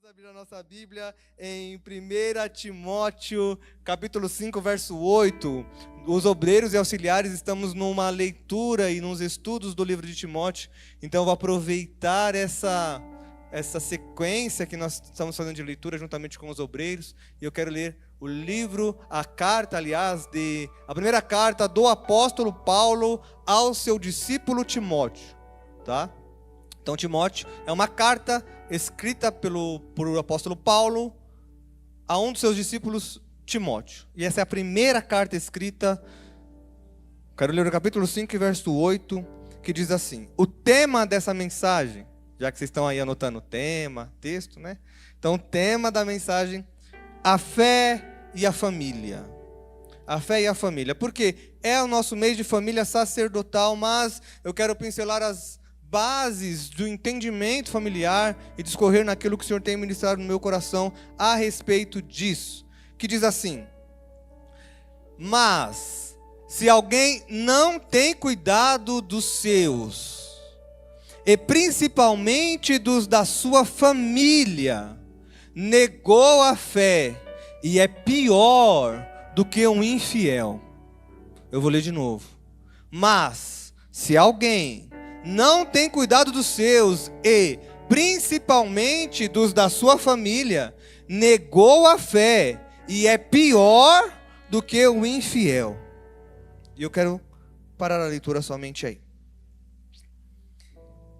abrir a nossa Bíblia em 1 Timóteo, capítulo 5, verso 8. Os obreiros e auxiliares estamos numa leitura e nos estudos do livro de Timóteo. Então eu vou aproveitar essa sequência que nós estamos fazendo de leitura juntamente com os obreiros. E eu quero ler o livro, a primeira carta do apóstolo Paulo ao seu discípulo Timóteo, tá? Então Timóteo é uma carta escrita por apóstolo Paulo a um dos seus discípulos, Timóteo. E essa é a primeira carta escrita. Quero ler o capítulo 5, verso 8, que diz assim: o tema dessa mensagem, já que vocês estão aí anotando o tema, texto, né? Então o tema da mensagem: a fé e a família. A fé e a família. Porque é o nosso mês de família sacerdotal, mas eu quero pincelar as bases do entendimento familiar e discorrer naquilo que o Senhor tem ministrado no meu coração a respeito disso, que diz assim: mas se alguém não tem cuidado dos seus, e principalmente dos da sua família, negou a fé e é pior do que um infiel. Eu vou ler de novo. Mas se alguém não tem cuidado dos seus e principalmente dos da sua família, negou a fé e é pior do que o infiel. E eu quero parar a leitura somente aí.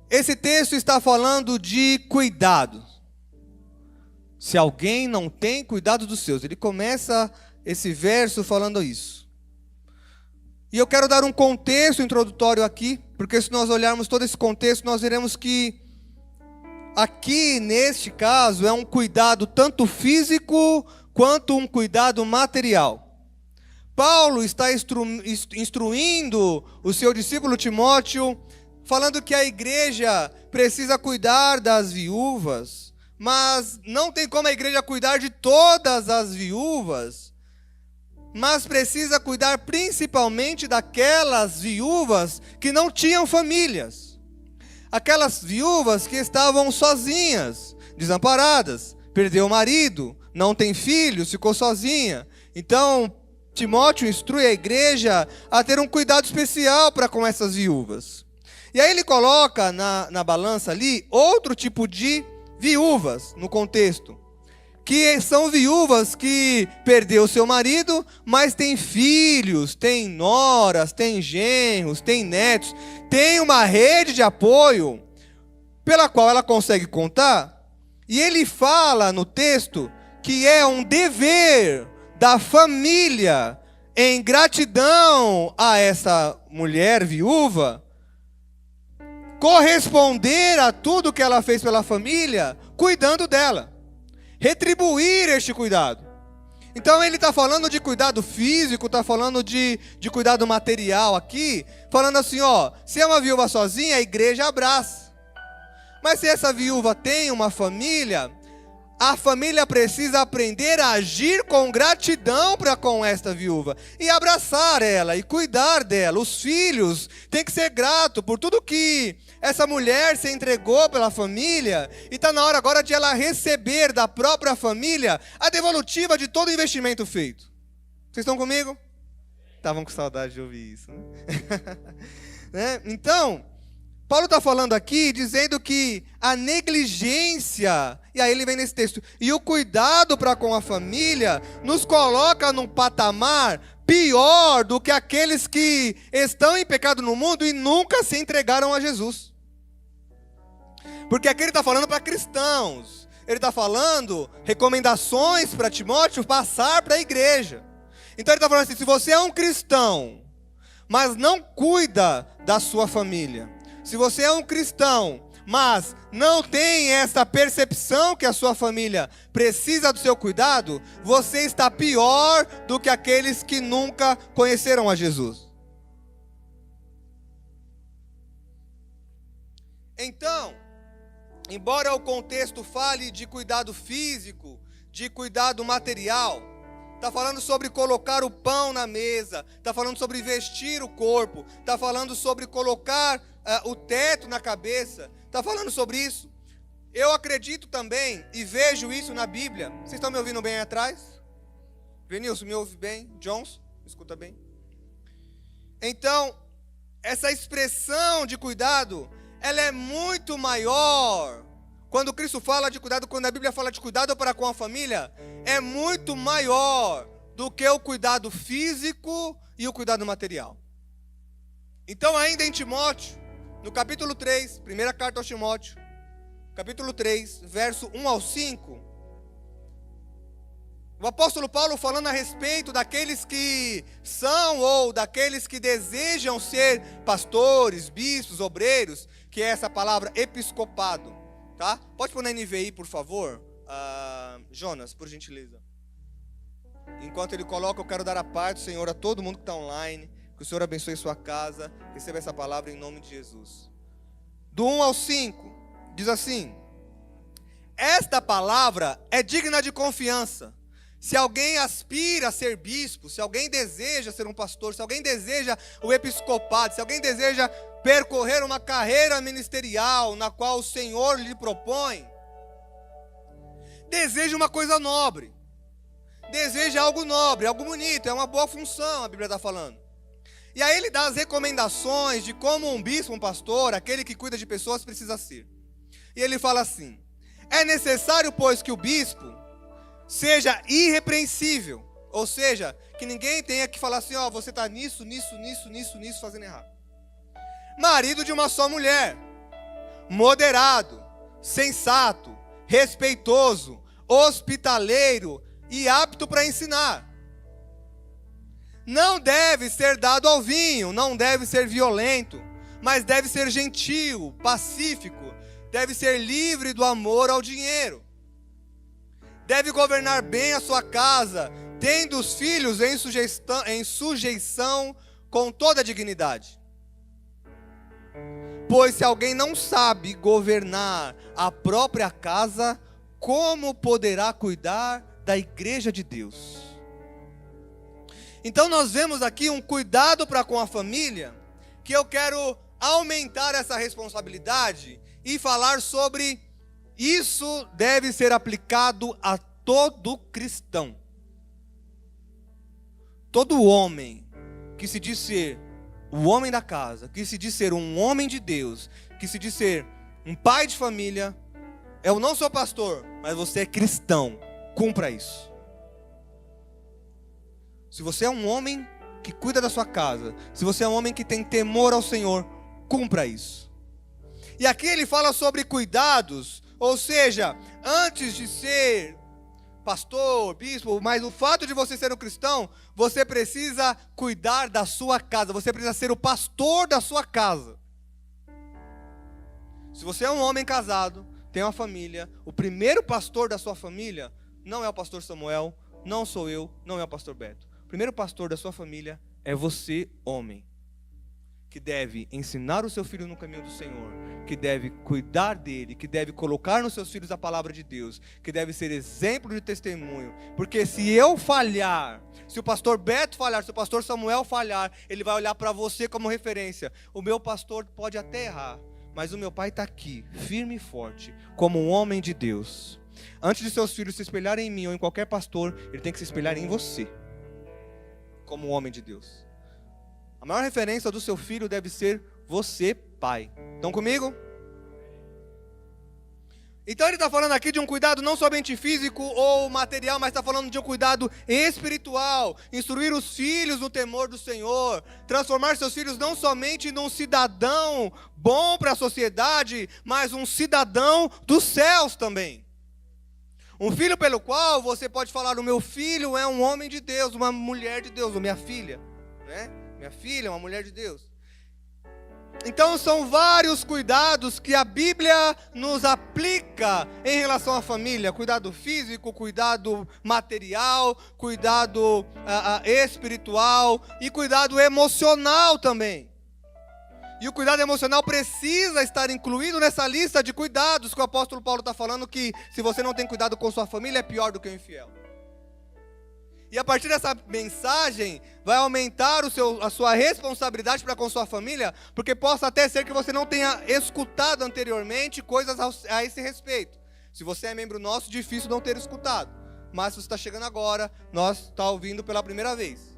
Esse texto está falando de cuidado. Se alguém não tem cuidado dos seus, ele começa esse verso falando isso. E eu quero dar um contexto introdutório aqui, porque se nós olharmos todo esse contexto, nós veremos que aqui, neste caso, é um cuidado tanto físico quanto um cuidado material. Paulo está instruindo o seu discípulo Timóteo, falando que a igreja precisa cuidar das viúvas, mas não tem como a igreja cuidar de todas as viúvas, mas precisa cuidar principalmente daquelas viúvas que não tinham famílias. Aquelas viúvas que estavam sozinhas, desamparadas, perdeu o marido, não tem filhos, ficou sozinha. Então, Timóteo instrui a igreja a ter um cuidado especial para com essas viúvas. E aí ele coloca na balança ali outro tipo de viúvas no contexto, que são viúvas que perdeu seu marido, mas tem filhos, tem noras, tem genros, tem netos, tem uma rede de apoio pela qual ela consegue contar. E ele fala no texto que é um dever da família, em gratidão a essa mulher viúva, corresponder a tudo que ela fez pela família, cuidando dela. Retribuir este cuidado. Então ele está falando de cuidado físico, está falando de cuidado material aqui, falando assim, ó, se é uma viúva sozinha, a igreja abraça. Mas se essa viúva tem uma família, a família precisa aprender a agir com gratidão para com esta viúva, e abraçar ela, e cuidar dela. Os filhos têm que ser gratos por tudo que essa mulher se entregou pela família, e está na hora agora de ela receber da própria família a devolutiva de todo o investimento feito. Vocês estão comigo? Estavam com saudade de ouvir isso, né? Né? Então, Paulo está falando aqui, dizendo que a negligência, e aí ele vem nesse texto, e o cuidado para com a família, nos coloca num patamar pior do que aqueles que estão em pecado no mundo e nunca se entregaram a Jesus. Porque aqui ele está falando para cristãos, ele está falando recomendações para Timóteo passar para a igreja. Então ele está falando assim, se você é um cristão, mas não cuida da sua família, se você é um cristão, mas não tem essa percepção que a sua família precisa do seu cuidado, você está pior do que aqueles que nunca conheceram a Jesus. Então, embora o contexto fale de cuidado físico, de cuidado material, está falando sobre colocar o pão na mesa, está falando sobre vestir o corpo, está falando sobre colocar o teto na cabeça, está falando sobre isso. Eu acredito também e vejo isso na Bíblia. Vocês estão me ouvindo bem aí atrás? Venilson, me ouve bem? Johnson, me escuta bem? Então, essa expressão de cuidado, ela é muito maior. Quando Cristo fala de cuidado, quando a Bíblia fala de cuidado para com a família, é muito maior do que o cuidado físico e o cuidado material. Então, ainda em Timóteo, no capítulo 3, primeira carta aos Timóteo, capítulo 3, verso 1 ao 5, o apóstolo Paulo falando a respeito daqueles que são ou daqueles que desejam ser pastores, bispos, obreiros, que é essa palavra episcopado, tá? Pode pôr na NVI, por favor, Jonas, por gentileza. Enquanto ele coloca, eu quero dar a paz do Senhor a todo mundo que está online, que o Senhor abençoe sua casa, receba essa palavra em nome de Jesus. Do 1 ao 5, diz assim: esta palavra é digna de confiança. Se alguém aspira a ser bispo, se alguém deseja ser um pastor, se alguém deseja o episcopado, se alguém deseja percorrer uma carreira ministerial na qual o Senhor lhe propõe, deseja uma coisa nobre, deseja algo nobre, algo bonito, é uma boa função, a Bíblia está falando. E aí ele dá as recomendações de como um bispo, um pastor, aquele que cuida de pessoas precisa ser. E ele fala assim: é necessário, pois, que o bispo seja irrepreensível, ou seja, que ninguém tenha que falar assim, ó, você está nisso, fazendo errado. Marido de uma só mulher, moderado, sensato, respeitoso, hospitaleiro e apto para ensinar. Não deve ser dado ao vinho, não deve ser violento, mas deve ser gentil, pacífico, deve ser livre do amor ao dinheiro. Deve governar bem a sua casa, tendo os filhos em sujeição com toda a dignidade. Pois se alguém não sabe governar a própria casa, como poderá cuidar da igreja de Deus? Então nós vemos aqui um cuidado para com a família, que eu quero aumentar essa responsabilidade e falar sobre isso deve ser aplicado a todo cristão. Todo homem que se diz ser o homem da casa, que se diz ser um homem de Deus, que se diz ser um pai de família, eu não sou pastor, mas você é cristão, cumpra isso. Se você é um homem que cuida da sua casa, se você é um homem que tem temor ao Senhor, cumpra isso. E aqui ele fala sobre cuidados, ou seja, antes de ser pastor, bispo, mas o fato de você ser um cristão, você precisa cuidar da sua casa, você precisa ser o pastor da sua casa. Se você é um homem casado, tem uma família, o primeiro pastor da sua família não é o pastor Samuel, não sou eu, não é o pastor Beto. O primeiro pastor da sua família é você, homem, que deve ensinar o seu filho no caminho do Senhor, que deve cuidar dele, que deve colocar nos seus filhos a palavra de Deus, que deve ser exemplo de testemunho, porque se eu falhar, se o pastor Beto falhar, se o pastor Samuel falhar, ele vai olhar para você como referência. O meu pastor pode até errar, mas o meu pai está aqui, firme e forte, como um homem de Deus. Antes de seus filhos se espelharem em mim ou em qualquer pastor, ele tem que se espelhar em você, como um homem de Deus. A maior referência do seu filho deve ser você, pai. Estão comigo? Então ele está falando aqui de um cuidado não somente físico ou material, mas está falando de um cuidado espiritual. Instruir os filhos no temor do Senhor. Transformar seus filhos não somente num cidadão bom para a sociedade, mas um cidadão dos céus também. Um filho pelo qual você pode falar, o meu filho é um homem de Deus, uma mulher de Deus, ou minha filha, né? Minha filha é uma mulher de Deus. Então são vários cuidados que a Bíblia nos aplica em relação à família. Cuidado físico, cuidado material, cuidado espiritual e cuidado emocional também. E o cuidado emocional precisa estar incluído nessa lista de cuidados que o apóstolo Paulo está falando, que se você não tem cuidado com sua família é pior do que o infiel. E a partir dessa mensagem, vai aumentar a sua responsabilidade para com sua família, porque possa até ser que você não tenha escutado anteriormente coisas a esse respeito. Se você é membro nosso, difícil não ter escutado. Mas se você está chegando agora, nós está ouvindo pela primeira vez.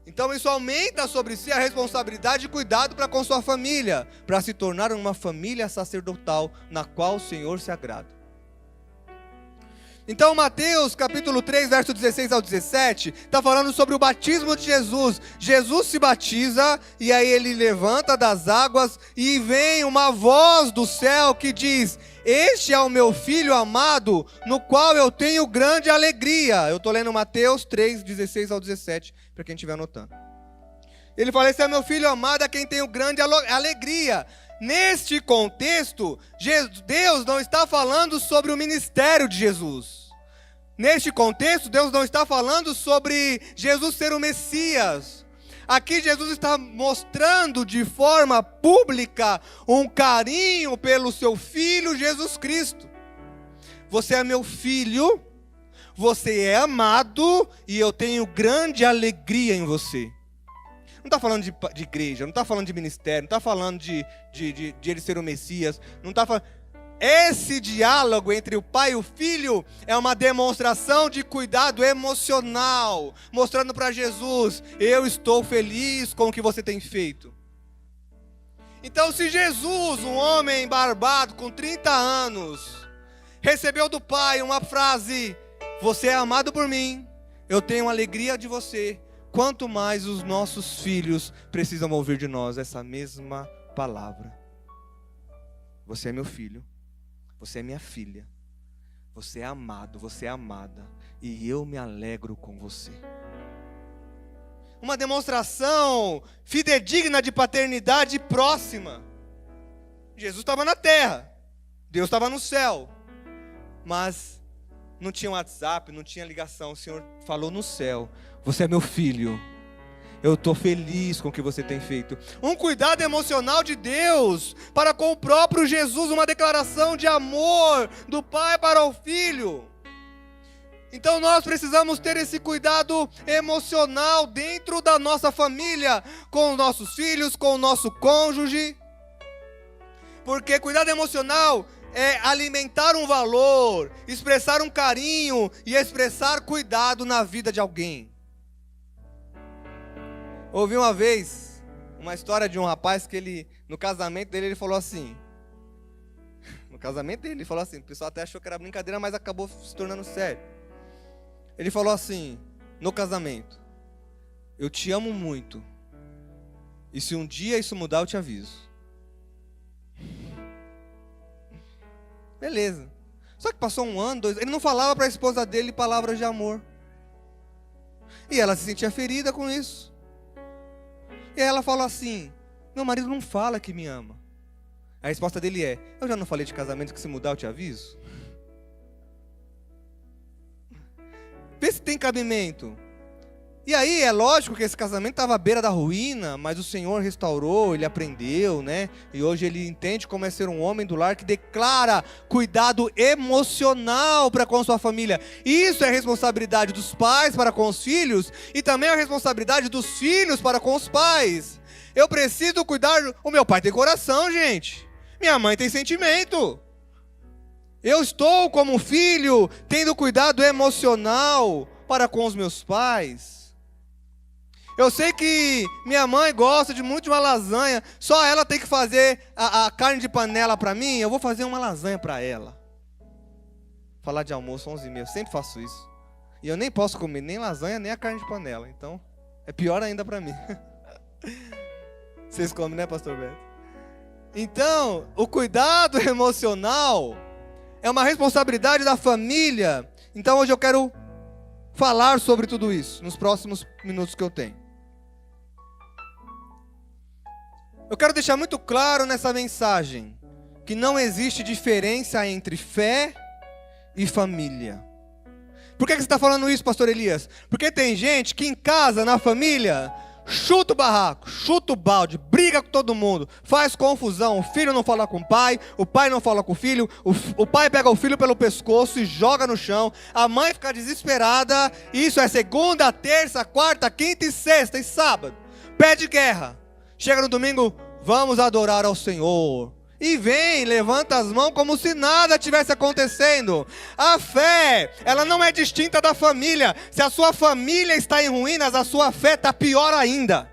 Então isso aumenta sobre si a responsabilidade e cuidado para com sua família, para se tornar uma família sacerdotal na qual o Senhor se agrada. Então Mateus capítulo 3, verso 16 ao 17, está falando sobre o batismo de Jesus. Jesus se batiza e aí ele levanta das águas e vem uma voz do céu que diz: este é o meu filho amado, no qual eu tenho grande alegria. Eu estou lendo Mateus 3, 16 ao 17, para quem estiver anotando. Ele fala: esse é meu filho amado, a quem tenho grande alegria. Neste contexto, Deus não está falando sobre o ministério de Jesus. Neste contexto, Deus não está falando sobre Jesus ser o Messias. Aqui Jesus está mostrando de forma pública um carinho pelo seu Filho Jesus Cristo. Você é meu filho, você é amado e eu tenho grande alegria em você. Não está falando de igreja, não está falando de ministério, não está falando de ele ser o Messias, não está falando... Esse diálogo entre o pai e o filho é uma demonstração de cuidado emocional, mostrando para Jesus: eu estou feliz com o que você tem feito. Então, se Jesus, um homem barbado com 30 anos, recebeu do pai uma frase: você é amado por mim, eu tenho alegria de você, quanto mais os nossos filhos precisam ouvir de nós essa mesma palavra. Você é meu filho, você é minha filha, você é amado, você é amada, e eu me alegro com você. Uma demonstração fidedigna de paternidade próxima. Jesus estava na terra, Deus estava no céu, mas não tinha WhatsApp, não tinha ligação. O Senhor falou no céu: você é meu filho, eu estou feliz com o que você tem feito. Um cuidado emocional de Deus para com o próprio Jesus, uma declaração de amor do pai para o filho. Então nós precisamos ter esse cuidado emocional dentro da nossa família, com os nossos filhos, com o nosso cônjuge. Porque cuidado emocional é alimentar um valor, expressar um carinho e expressar cuidado na vida de alguém. Ouvi uma vez uma história de um rapaz que ele, no casamento dele, ele falou assim. No casamento dele, ele falou assim, o pessoal até achou que era brincadeira, mas acabou se tornando sério. Ele falou assim, no casamento: eu te amo muito, e se um dia isso mudar, eu te aviso. Beleza. Só que passou 1 ano, 2, ele não falava para a esposa dele palavras de amor. E ela se sentia ferida com isso. E aí ela falou assim: meu marido não fala que me ama. A resposta dele é: eu já não falei de casamento que se mudar eu te aviso? Vê se tem cabimento. E aí é lógico que esse casamento estava à beira da ruína, mas o Senhor restaurou, ele aprendeu, né? E hoje ele entende como é ser um homem do lar que declara cuidado emocional para com sua família. Isso é responsabilidade dos pais para com os filhos e também é responsabilidade dos filhos para com os pais. Eu preciso cuidar, o meu pai tem coração, gente. Minha mãe tem sentimento. Eu estou como filho tendo cuidado emocional para com os meus pais. Eu sei que minha mãe gosta muito de uma lasanha, só ela tem que fazer a carne de panela para mim, eu vou fazer uma lasanha para ela. Falar de almoço 11h30, eu sempre faço isso. E eu nem posso comer nem lasanha, nem a carne de panela, então é pior ainda para mim. Vocês comem, né, pastor Beto? Então, o cuidado emocional é uma responsabilidade da família. Então hoje eu quero falar sobre tudo isso, nos próximos minutos que eu tenho. Eu quero deixar muito claro nessa mensagem que não existe diferença entre fé e família. Por que você está falando isso, pastor Elias? Porque tem gente que em casa, na família, chuta o barraco, chuta o balde, briga com todo mundo, faz confusão, o filho não fala com o pai não fala com o filho, o pai pega o filho pelo pescoço e joga no chão, a mãe fica desesperada, isso é segunda, terça, quarta, quinta e sexta e sábado, pede guerra, chega no domingo, vamos adorar ao Senhor. E vem, levanta as mãos como se nada tivesse acontecendo. A fé, ela não é distinta da família. Se a sua família está em ruínas, a sua fé está pior ainda.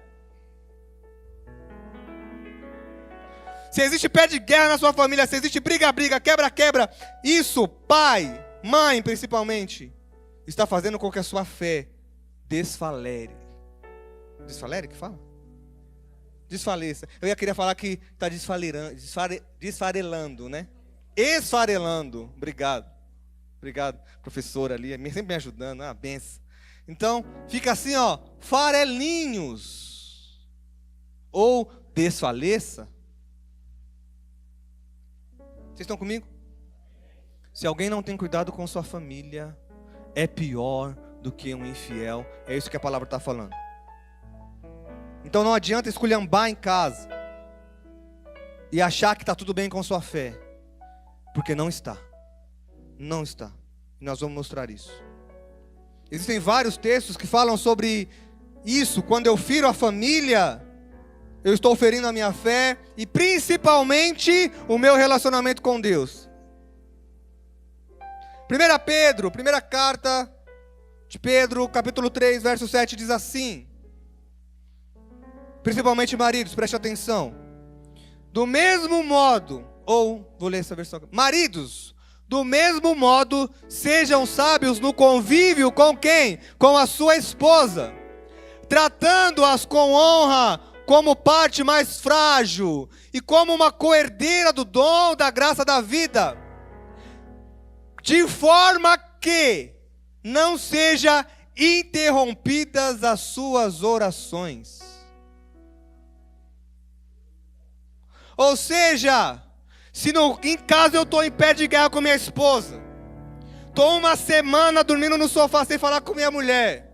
Se existe pé de guerra na sua família, se existe briga, quebra, isso, pai, mãe principalmente, está fazendo com que a sua fé desfalere. Desfalere que fala? Desfaleça. Eu ia querer falar que está desfarelando, né? Esfarelando. Obrigado. Obrigado, professora ali, sempre me ajudando. Ah, benção. Então, fica assim, ó, farelinhos. Ou desfaleça. Vocês estão comigo? Se alguém não tem cuidado com sua família, é pior do que um infiel. É isso que a palavra está falando. Então não adianta esculhambar em casa e achar que está tudo bem com sua fé, porque não está. Não está. E nós vamos mostrar isso. Existem vários textos que falam sobre isso. Quando eu firo a família, eu estou ferindo a minha fé e principalmente o meu relacionamento com Deus. 1 Pedro, primeira carta de Pedro, capítulo 3, verso 7, diz assim: principalmente maridos, preste atenção. Do mesmo modo, ou, vou ler essa versão aqui. Maridos, do mesmo modo, sejam sábios no convívio com quem? Com a sua esposa, tratando-as com honra, como parte mais frágil, e como uma coerdeira do dom da graça da vida, de forma que não seja interrompidas as suas orações. Ou seja, se em casa eu estou em pé de guerra com minha esposa, estou uma semana dormindo no sofá sem falar com minha mulher,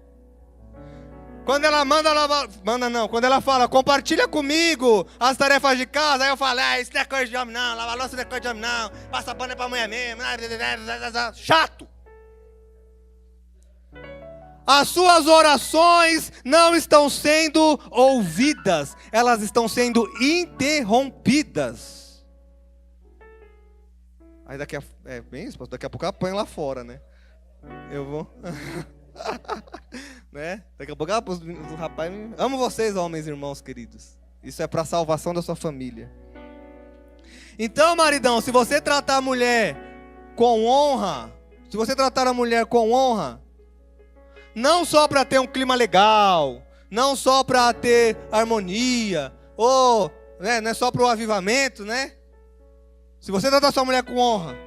quando ela quando ela fala, compartilha comigo as tarefas de casa, aí eu falo, isso não é coisa de homem não, lavar louça não é coisa de homem não, passa pano é pra mulher mesmo, chato. As suas orações não estão sendo ouvidas, elas estão sendo interrompidas. Aí daqui a pouco eu apanho lá fora, né? Eu vou... né? Daqui a pouco o rapaz... Amo vocês, homens e irmãos queridos. Isso é para a salvação da sua família. Então, maridão, se você tratar a mulher com honra, não só para ter um clima legal, não só para ter harmonia, ou né, não é só para o avivamento, né? Se você tratar sua mulher com honra,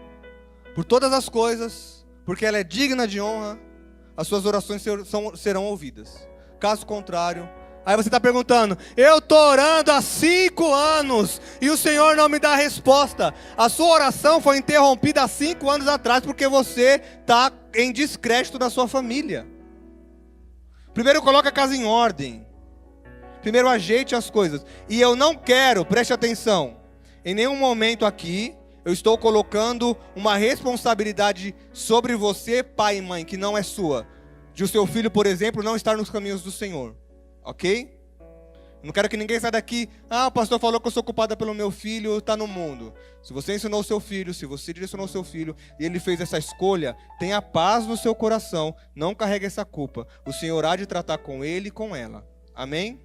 por todas as coisas, porque ela é digna de honra, as suas orações serão ouvidas. Caso contrário, aí você está perguntando, eu estou orando há 5 anos e o Senhor não me dá resposta. A sua oração foi interrompida há 5 anos atrás, porque você está em descrédito na sua família. Primeiro coloque a casa em ordem. Primeiro ajeite as coisas. E eu não quero, preste atenção, em nenhum momento aqui eu estou colocando uma responsabilidade sobre você, pai e mãe, que não é sua. De o seu filho, por exemplo, não estar nos caminhos do Senhor. Ok? Não quero que ninguém saia daqui, o pastor falou que eu sou culpada pelo meu filho, está no mundo. Se você ensinou o seu filho, se você direcionou o seu filho e ele fez essa escolha, tenha paz no seu coração, não carregue essa culpa. O Senhor há de tratar com ele e com ela. Amém?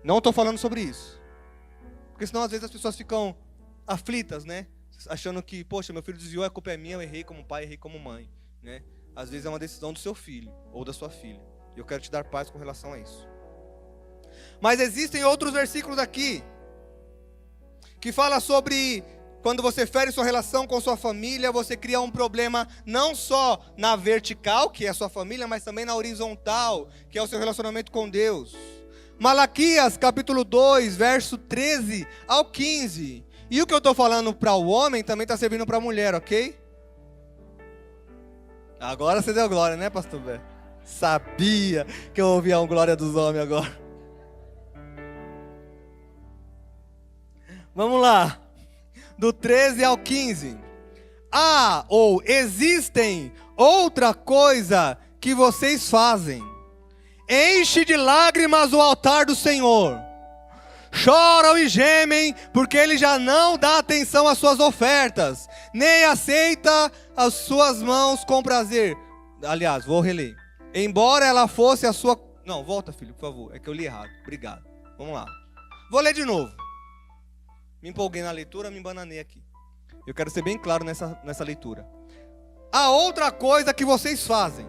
Não estou falando sobre isso. Porque senão às vezes as pessoas ficam aflitas, né? Achando que, poxa, meu filho desviou, a culpa é minha, eu errei como pai, errei como mãe, né? Às vezes é uma decisão do seu filho ou da sua filha. E eu quero te dar paz com relação a isso. Mas existem outros versículos aqui que fala sobre quando você fere sua relação com sua família, você cria um problema não só na vertical, que é a sua família, mas também na horizontal, que é o seu relacionamento com Deus. Malaquias capítulo 2, verso 13 ao 15. E o que eu estou falando para o homem também está servindo para a mulher, ok? Agora você deu glória, né, pastor Bé? Sabia que eu ouvia um glória dos homens agora. Vamos lá. Do 13 ao 15. Há ou existem outra coisa que vocês fazem. Enche de lágrimas o altar do Senhor. Choram e gemem, porque Ele já não dá atenção às suas ofertas, nem aceita as suas mãos com prazer. Aliás, vou reler. Embora ela fosse a sua... Não, volta, filho, por favor. É que eu li errado. Obrigado. Vamos lá. Vou ler de novo. Me empolguei na leitura, me embananei aqui. Eu quero ser bem claro nessa leitura. Há outra coisa que vocês fazem.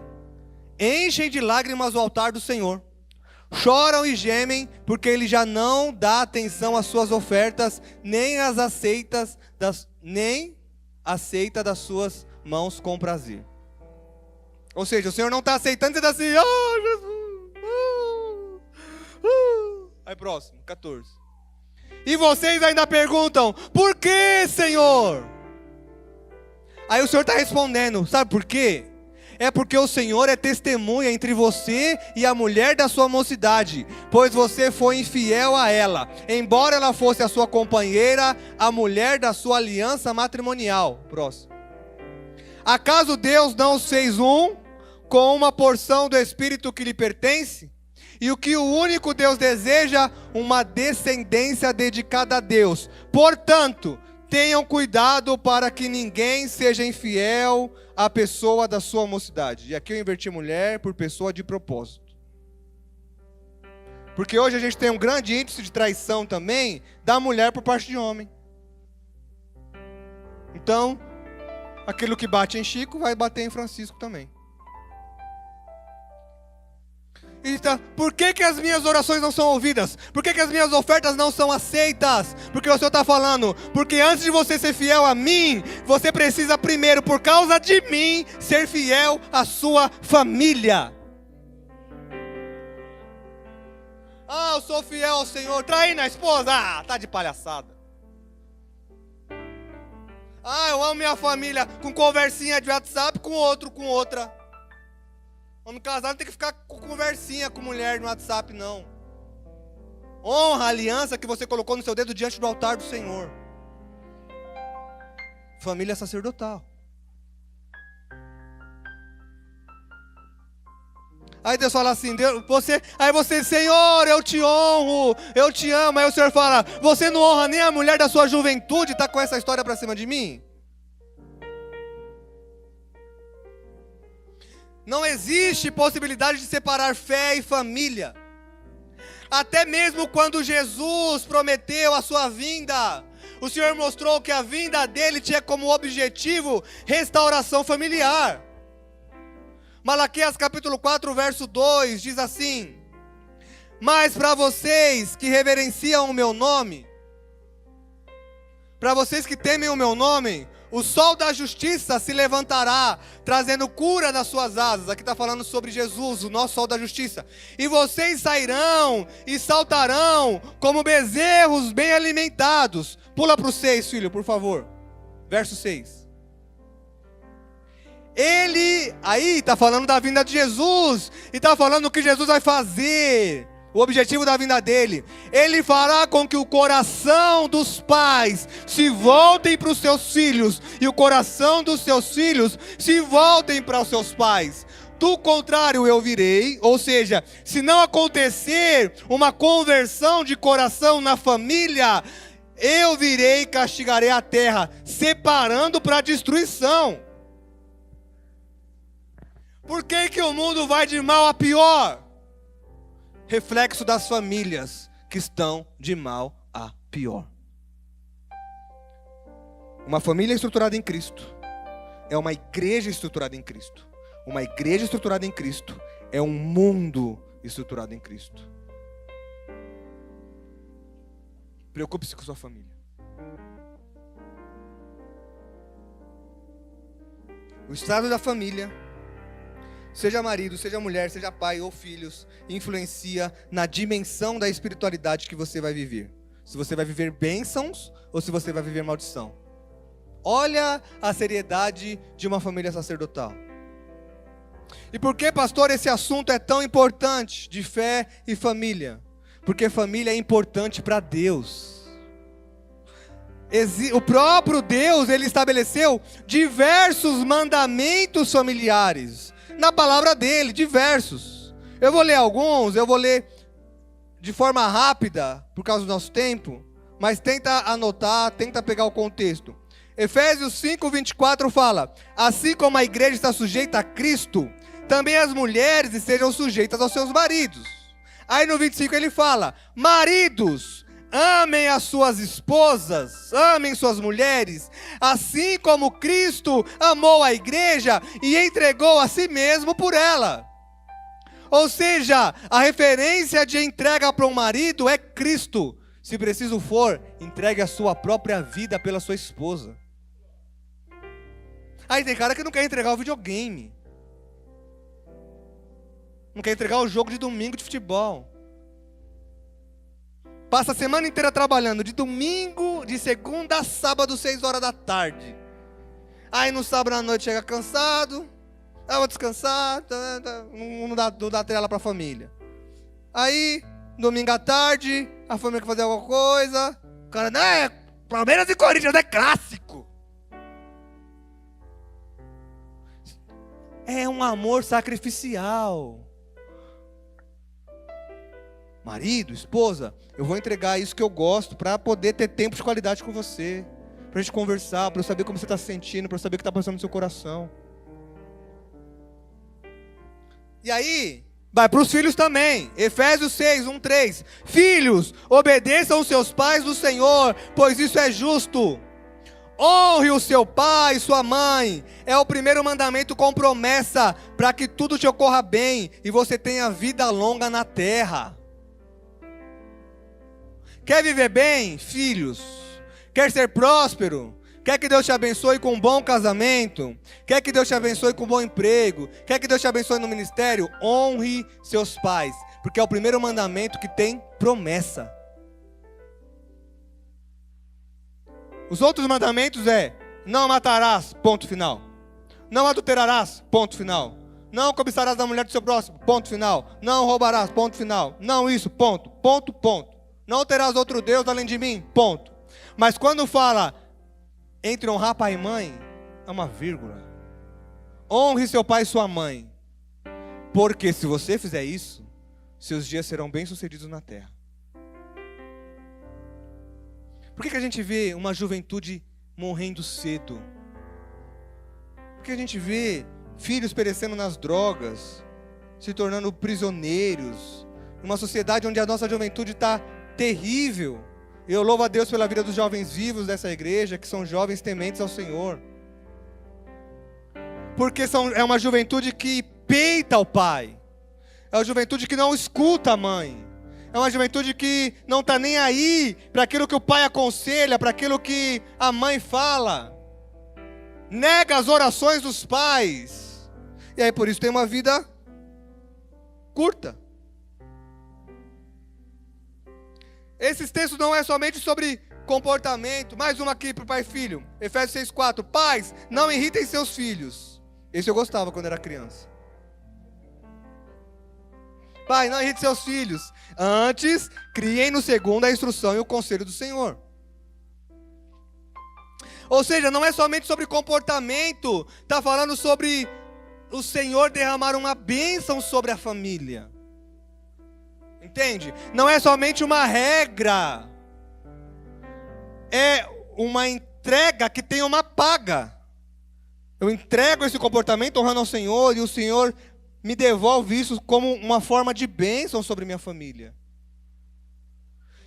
Enchem de lágrimas o altar do Senhor. Choram e gemem, porque Ele já não dá atenção às suas ofertas, nem aceita das suas mãos com prazer. Ou seja, o Senhor não está aceitando, você está assim, oh Jesus. Aí próximo, 14. E vocês ainda perguntam, por que, Senhor? Aí o Senhor está respondendo, sabe por quê? É porque o Senhor é testemunha entre você e a mulher da sua mocidade, pois você foi infiel a ela, embora ela fosse a sua companheira, a mulher da sua aliança matrimonial. Próximo. Acaso Deus não os fez um, com uma porção do Espírito que lhe pertence? E o que o único Deus deseja? Uma descendência dedicada a Deus. Portanto, tenham cuidado para que ninguém seja infiel à pessoa da sua mocidade. E aqui eu inverti mulher por pessoa de propósito. Porque hoje a gente tem um grande índice de traição também da mulher por parte de homem. Então, aquilo que bate em Chico vai bater em Francisco também. Então, por que as minhas orações não são ouvidas? Por que as minhas ofertas não são aceitas? Porque o Senhor está falando, porque antes de você ser fiel a mim, você precisa primeiro, por causa de mim, ser fiel à sua família. Ah, eu sou fiel ao Senhor, traindo a esposa, tá de palhaçada. Ah, eu amo minha família, com conversinha de WhatsApp, com outro, com outra. Homem casado não tem que ficar com conversinha com mulher no WhatsApp, não. Honra a aliança que você colocou no seu dedo diante do altar do Senhor. Família sacerdotal. Aí Deus fala assim, aí você, Senhor, eu te honro, eu te amo. Aí o Senhor fala, você não honra nem a mulher da sua juventude, está com essa história para cima de mim? Não existe possibilidade de separar fé e família. Até mesmo quando Jesus prometeu a sua vinda, o Senhor mostrou que a vinda dele tinha como objetivo restauração familiar. Malaquias capítulo 4, verso 2 diz assim: mas para vocês que reverenciam o meu nome, para vocês que temem o meu nome, o sol da justiça se levantará, trazendo cura nas suas asas. Aqui está falando sobre Jesus, o nosso sol da justiça. E vocês sairão e saltarão como bezerros bem alimentados. Pula para o 6, filho, por favor. Verso 6. Ele, aí está falando da vinda de Jesus, e está falando o que Jesus vai fazer. O objetivo da vinda dele, ele fará com que o coração dos pais se voltem para os seus filhos, e o coração dos seus filhos se voltem para os seus pais. Do contrário eu virei, ou seja, se não acontecer uma conversão de coração na família, eu virei e castigarei a terra, separando para a destruição. Por que o mundo vai de mal a pior? Reflexo das famílias que estão de mal a pior. Uma família estruturada em Cristo é uma igreja estruturada em Cristo. Uma igreja estruturada em Cristo é um mundo estruturado em Cristo. Preocupe-se com sua família. O estado da família, seja marido, seja mulher, seja pai ou filhos, influencia na dimensão da espiritualidade que você vai viver. Se você vai viver bênçãos ou se você vai viver maldição. Olha a seriedade de uma família sacerdotal. E por que, pastor, esse assunto é tão importante de fé e família? Porque família é importante para Deus. O próprio Deus, ele estabeleceu diversos mandamentos familiares. Na palavra dele, diversos. Eu vou ler alguns, eu vou ler de forma rápida, por causa do nosso tempo, mas tenta anotar, tenta pegar o contexto. Efésios 5:24 fala: assim como a igreja está sujeita a Cristo, também as mulheres estejam sujeitas aos seus maridos. Aí no 25 ele fala: maridos, amem as suas esposas, amem suas mulheres, assim como Cristo amou a igreja e entregou a si mesmo por ela. Ou seja, a referência de entrega para um marido é Cristo. Se preciso for, entregue a sua própria vida pela sua esposa. Aí tem cara que não quer entregar o videogame, não quer entregar o jogo de domingo de futebol. Passa a semana inteira trabalhando, de segunda a sábado, 6 horas da tarde. Aí no sábado à noite chega cansado, vou descansar, não dá trela para a família. Aí, domingo à tarde, a família quer fazer alguma coisa, o cara, não, Palmeiras e Corinthians é clássico. É um amor sacrificial. Marido, esposa, eu vou entregar isso que eu gosto para poder ter tempo de qualidade com você, para a gente conversar, para eu saber como você está se sentindo, para eu saber o que está passando no seu coração. E aí, vai para os filhos também. Efésios 6:1-3. Filhos, obedeçam os seus pais no Senhor, pois isso é justo. Honre o seu pai e sua mãe. É o primeiro mandamento com promessa, para que tudo te ocorra bem e você tenha vida longa na terra. Quer viver bem, filhos? Quer ser próspero? Quer que Deus te abençoe com um bom casamento? Quer que Deus te abençoe com um bom emprego? Quer que Deus te abençoe no ministério? Honre seus pais, porque é o primeiro mandamento que tem promessa. Os outros mandamentos é: não matarás, ponto final. Não adulterarás, ponto final. Não cobiçarás da mulher do seu próximo, ponto final. Não roubarás, ponto final. Não isso, ponto, ponto, ponto. Não terás outro Deus além de mim, ponto. Mas quando fala entre honrar pai e mãe, é uma vírgula. Honre seu pai e sua mãe, porque se você fizer isso, seus dias serão bem-sucedidos na terra. Por que a gente vê uma juventude morrendo cedo? Por que a gente vê filhos perecendo nas drogas, se tornando prisioneiros, numa sociedade onde a nossa juventude está terrível? Eu louvo a Deus pela vida dos jovens vivos dessa igreja, que são jovens tementes ao Senhor. Porque é uma juventude que peita o pai. É uma juventude que não escuta a mãe. É uma juventude que não está nem aí para aquilo que o pai aconselha, para aquilo que a mãe fala. Nega as orações dos pais. E aí por isso tem uma vida curta. Esses textos não é somente sobre comportamento. Mais uma aqui para o pai e filho. Efésios 6:4. Pais, não irritem seus filhos. Esse eu gostava quando era criança. Pai, não irrite seus filhos. Antes, criem-no segundo a instrução e o conselho do Senhor. Ou seja, não é somente sobre comportamento. Está falando sobre o Senhor derramar uma bênção sobre a família. Entende? Não é somente uma regra. É uma entrega que tem uma paga. Eu entrego esse comportamento honrando ao Senhor e o Senhor me devolve isso como uma forma de bênção sobre minha família.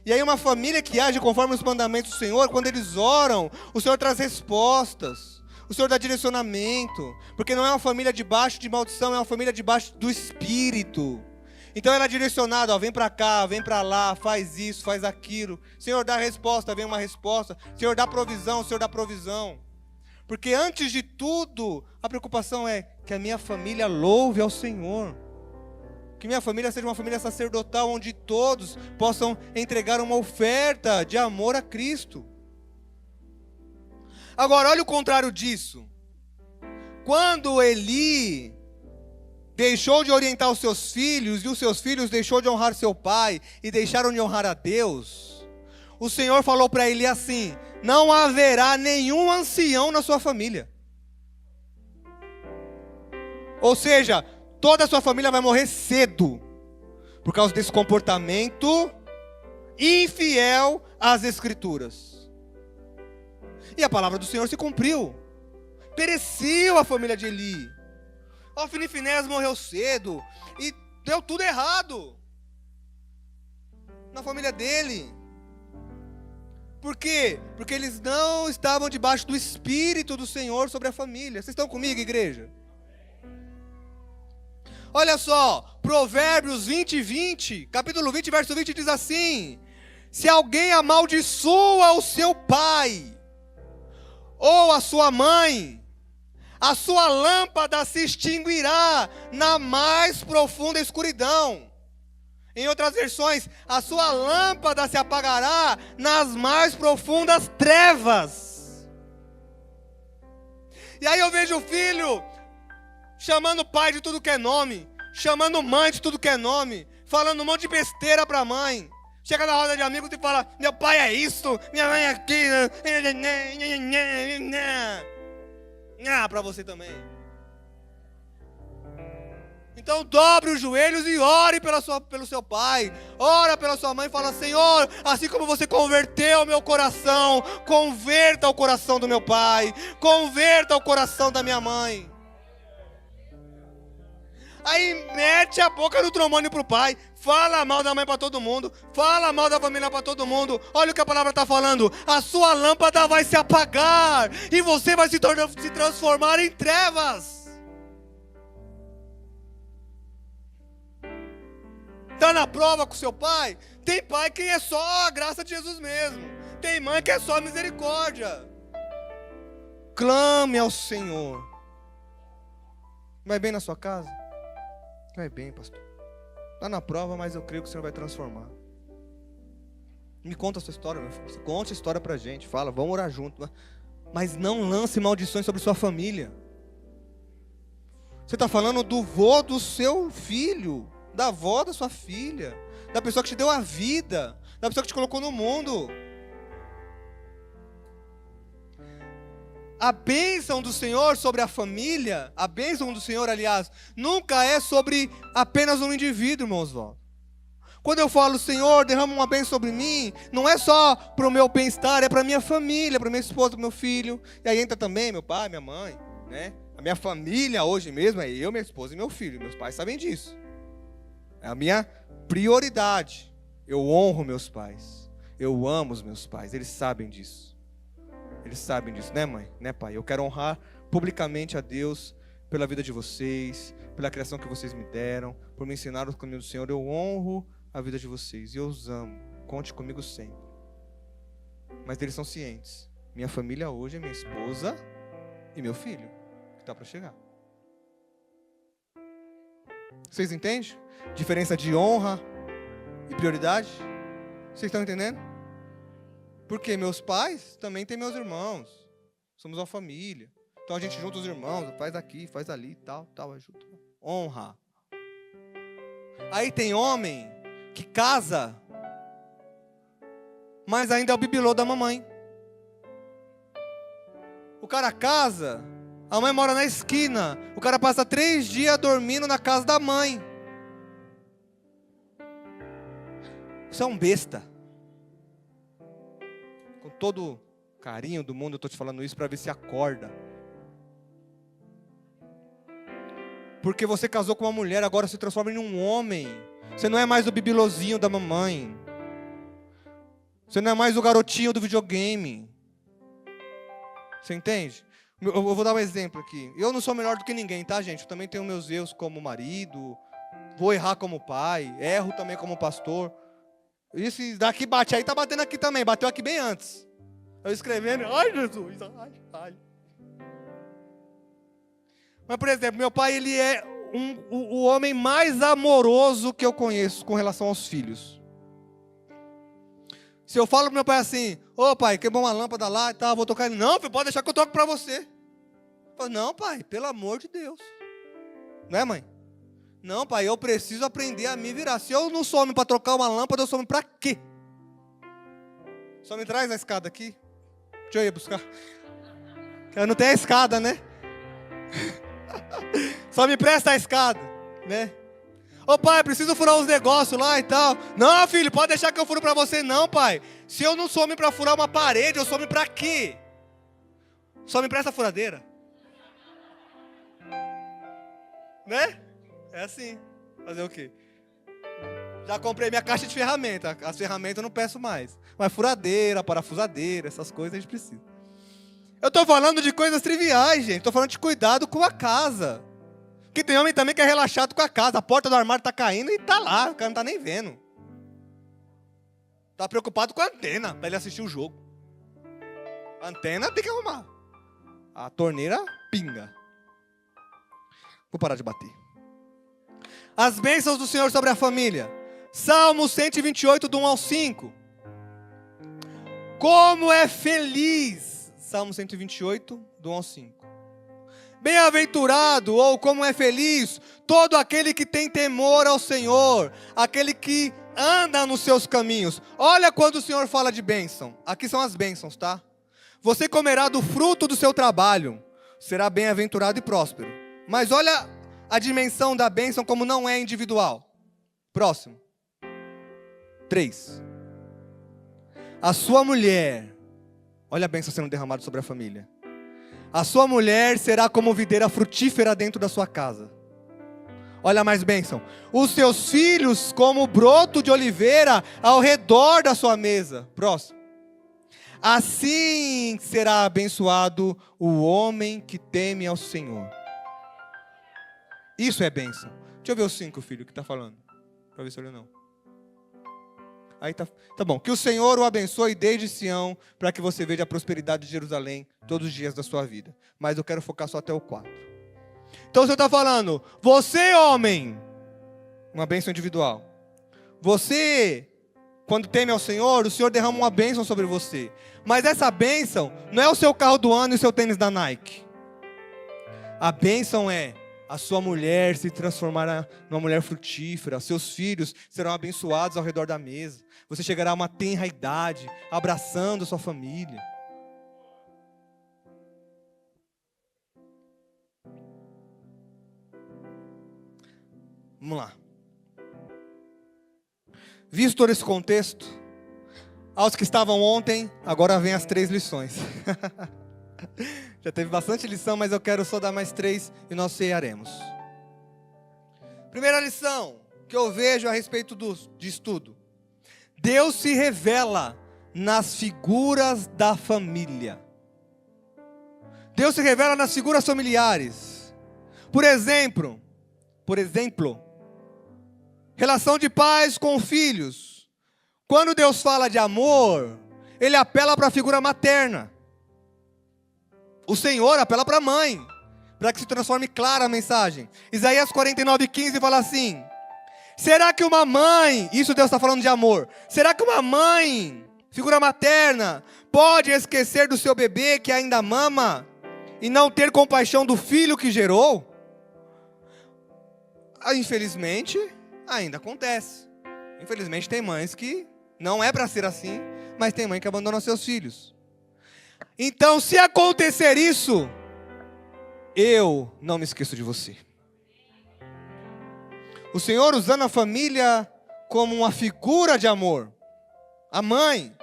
E aí uma família que age conforme os mandamentos do Senhor, quando eles oram, o Senhor traz respostas, o Senhor dá direcionamento, porque não é uma família debaixo de maldição, é uma família debaixo do Espírito. Então ela é direcionada, vem para cá, vem para lá, faz isso, faz aquilo. Senhor dá resposta, vem uma resposta. Senhor dá provisão, Senhor dá provisão. Porque antes de tudo, a preocupação é que a minha família louve ao Senhor. Que minha família seja uma família sacerdotal, onde todos possam entregar uma oferta de amor a Cristo. Agora, olha o contrário disso. Quando Eli deixou de orientar os seus filhos, e os seus filhos deixou de honrar seu pai, e deixaram de honrar a Deus, o Senhor falou para ele assim: não haverá nenhum ancião na sua família. Ou seja, toda a sua família vai morrer cedo, por causa desse comportamento infiel às Escrituras. E a palavra do Senhor se cumpriu. Pereceu a família de Eli. Ofni e Finéias morreu cedo e deu tudo errado na família dele. Por quê? Porque eles não estavam debaixo do Espírito do Senhor sobre a família. Vocês estão comigo, igreja? Olha só, Provérbios 20, capítulo 20, verso 20 diz assim: se alguém amaldiçoa o seu pai ou a sua mãe, a sua lâmpada se extinguirá na mais profunda escuridão. Em outras versões, a sua lâmpada se apagará nas mais profundas trevas. E aí eu vejo o filho chamando pai de tudo que é nome, chamando mãe de tudo que é nome, falando um monte de besteira para a mãe. Chega na roda de amigos e fala: meu pai é isso, minha mãe é aquilo. Para você também. Então dobre os joelhos e ore pelo seu pai. Ora pela sua mãe e fala: Senhor, assim como você converteu o meu coração, converta o coração do meu pai, converta o coração da minha mãe. Aí mete a boca no trombone pro pai, fala mal da mãe para todo mundo, fala mal da família para todo mundo. Olha o que a palavra está falando: a sua lâmpada vai se apagar e você vai se transformar em trevas. Está na prova com seu pai? Tem pai que é só a graça de Jesus mesmo, tem mãe que é só a misericórdia. Clame ao Senhor. Vai bem na sua casa? Vai bem, pastor. Está na prova, mas eu creio que o Senhor vai transformar. Me conta a sua história, meu filho. Conte a história pra gente. Fala, vamos orar junto. Mas não lance maldições sobre sua família. Você está falando do vô do seu filho, da avó da sua filha, da pessoa que te deu a vida, da pessoa que te colocou no mundo. A bênção do Senhor sobre a família, a bênção do Senhor, aliás, nunca é sobre apenas um indivíduo, irmãos. Quando eu falo: Senhor, derrama uma bênção sobre mim, não é só para o meu bem-estar, é para a minha família, para minha esposa, para o meu filho. E aí entra também meu pai, minha mãe, né? A minha família hoje mesmo é eu, minha esposa e meu filho. Meus pais sabem disso. É a minha prioridade. Eu honro meus pais. Eu amo os meus pais. Eles sabem disso. Eles sabem disso, né, mãe? Né, pai? Eu quero honrar publicamente a Deus pela vida de vocês, pela criação que vocês me deram, por me ensinar o caminho do Senhor. Eu honro a vida de vocês e eu os amo. Conte comigo sempre. Mas eles são cientes. Minha família hoje é minha esposa e meu filho, que está para chegar. Vocês entendem? Diferença de honra e prioridade? Vocês estão entendendo? Porque meus pais também têm meus irmãos. Somos uma família. Então a gente junta os irmãos, faz aqui, faz ali, tal, ajuda. Honra. Aí tem homem que casa, mas ainda é o bibelô da mamãe. O cara casa, a mãe mora na esquina, o cara passa 3 dias dormindo na casa da mãe. Você é um besta. Com todo carinho do mundo eu estou te falando isso para ver se acorda. Porque você casou com uma mulher, agora se transforma em um homem. Você não é mais o bibilozinho da mamãe. Você não é mais o garotinho do videogame. Você entende? Eu vou dar um exemplo aqui. Eu não sou melhor do que ninguém, tá, gente? Eu também tenho meus erros como marido. Vou errar como pai. Erro também como pastor. Isso daqui bate aí, tá batendo aqui também. Bateu aqui bem antes. Eu escrevendo, ai Jesus, ai. Mas, por exemplo, meu pai, ele é o homem mais amoroso que eu conheço com relação aos filhos. Se eu falo pro meu pai assim: ô pai, queimou uma lâmpada lá e tal, vou tocar. Ele: não, filho, pode deixar que eu toco pra você. Eu falo: não, pai, pelo amor de Deus. Não é, mãe? Não, pai, eu preciso aprender a me virar. Se eu não sou homem para trocar uma lâmpada, eu sou homem para quê? Só me traz a escada aqui. Deixa eu ir buscar. Eu não tenho a escada, né? Só me presta a escada, né? Ô pai, preciso furar uns negócios lá e tal. Não, filho, pode deixar que eu furo pra você. Não, pai. Se eu não sou homem pra furar uma parede, eu sou homem pra quê? Só me presta a furadeira. Né? É assim. Fazer o quê? Já comprei minha caixa de ferramenta. As ferramentas eu não peço mais. Mas furadeira, parafusadeira, essas coisas a gente precisa. Eu estou falando de coisas triviais, gente. Estou falando de cuidado com a casa. Que tem homem também que é relaxado com a casa. A porta do armário está caindo e está lá. O cara não está nem vendo. Está preocupado com a antena para ele assistir o jogo. A antena tem que arrumar. A torneira pinga. Vou parar de bater. As bênçãos do Senhor sobre a família. Salmo 128, do 1 ao 5. Como é feliz. Salmo 128, do 1 ao 5. Bem-aventurado, ou como é feliz, todo aquele que tem temor ao Senhor, aquele que anda nos seus caminhos. Olha quando o Senhor fala de bênção. Aqui são as bênçãos, tá? Você comerá do fruto do seu trabalho, será bem-aventurado e próspero. Mas olha a dimensão da bênção como não é individual. Próximo. 3. A sua mulher, olha a bênção sendo derramada sobre a família. A sua mulher será como videira frutífera dentro da sua casa. Olha mais bênção. Os seus filhos como broto de oliveira ao redor da sua mesa. Próximo. Assim será abençoado o homem que teme ao Senhor. Isso é bênção. Deixa eu ver os 5, filho, que está falando. Para ver se olhou não. Aí tá bom. Que o Senhor o abençoe desde Sião, para que você veja a prosperidade de Jerusalém todos os dias da sua vida. Mas eu quero focar só até o 4. Então você está falando, você homem, uma bênção individual. Você, quando teme ao Senhor, o Senhor derrama uma bênção sobre você. Mas essa bênção não é o seu carro do ano e o seu tênis da Nike. A bênção é a sua mulher se transformará numa mulher frutífera. Seus filhos serão abençoados ao redor da mesa. Você chegará a uma tenra idade, abraçando a sua família. Vamos lá. Visto todo esse contexto, aos que estavam ontem, agora vem as 3 lições. Já teve bastante lição, mas eu quero só dar mais 3 e nós cearemos. Primeira lição que eu vejo a respeito de estudo. Deus se revela nas figuras da família. Deus se revela nas figuras familiares. Por exemplo, relação de pais com filhos. Quando Deus fala de amor, Ele apela para a figura materna. O Senhor apela para a mãe, para que se transforme clara a mensagem. Isaías 49:15 fala assim: será que uma mãe, isso Deus está falando de amor, será que uma mãe, figura materna, pode esquecer do seu bebê que ainda mama e não ter compaixão do filho que gerou? Infelizmente, ainda acontece. Infelizmente tem mães que não é para ser assim, mas tem mãe que abandona seus filhos. Então, se acontecer isso, eu não me esqueço de você. O Senhor usando a família como uma figura de amor. A mãe.